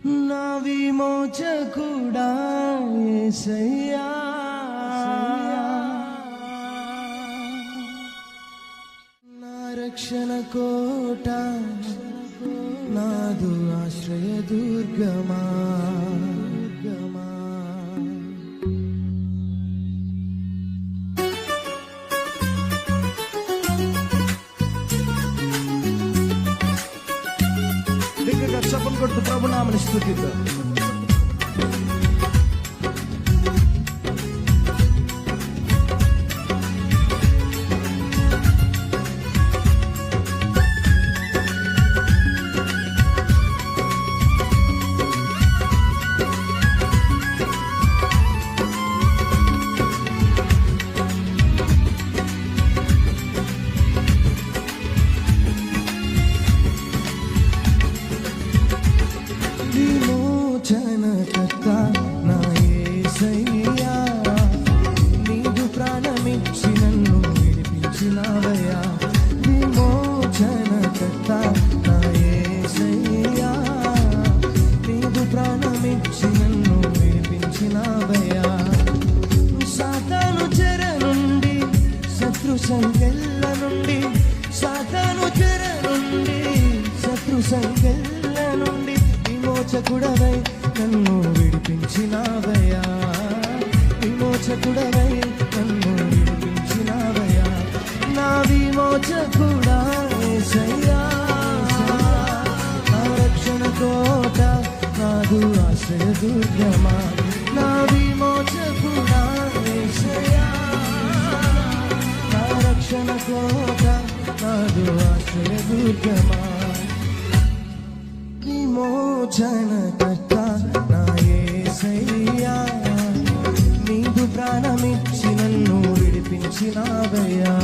నా విమోచకుడా యేసయ్యా, నా రక్షణ కోట, నాదు ఆశ్రయ దుర్గమా. దగ్గరగా చప్పలు కొడుతూ ప్రభు నామని స్తుతిద్దాం. విమోచనకర్త నా యేసయ్యా, నీదు ప్రాణమిచ్చి నన్ను విడిపించినావయ్యా. విమోచనకర్త నా యేసయ్యా, నీదు ప్రాణమిచ్చి నన్ను విడిపించినావయ్యా. సాతాను చెర నుండి, శత్రు సంకెళ్ళ నుండి, సాతాను చెర నుండి, శత్రు సంకెళ్ళ నుండి విమోచకుడవై నన్ను విడిపించినావయ్యా. విమోచకుడవై నన్ను విడిపించినావయ్యా. నా విమోచకుడా యేసయ్యా, నా రక్షణ కోట, నాదు ఆశ్రయ దుర్గమా. నా విమోచకుడా యేసయ్యా, నా రక్షణ కోట, నాదు ఆశ్రయ దుర్గమా. విమోచనకర్త నా యేసయ్యా, నీదు ప్రాణమిచ్చి నన్ను విడిపించినావయ్యా.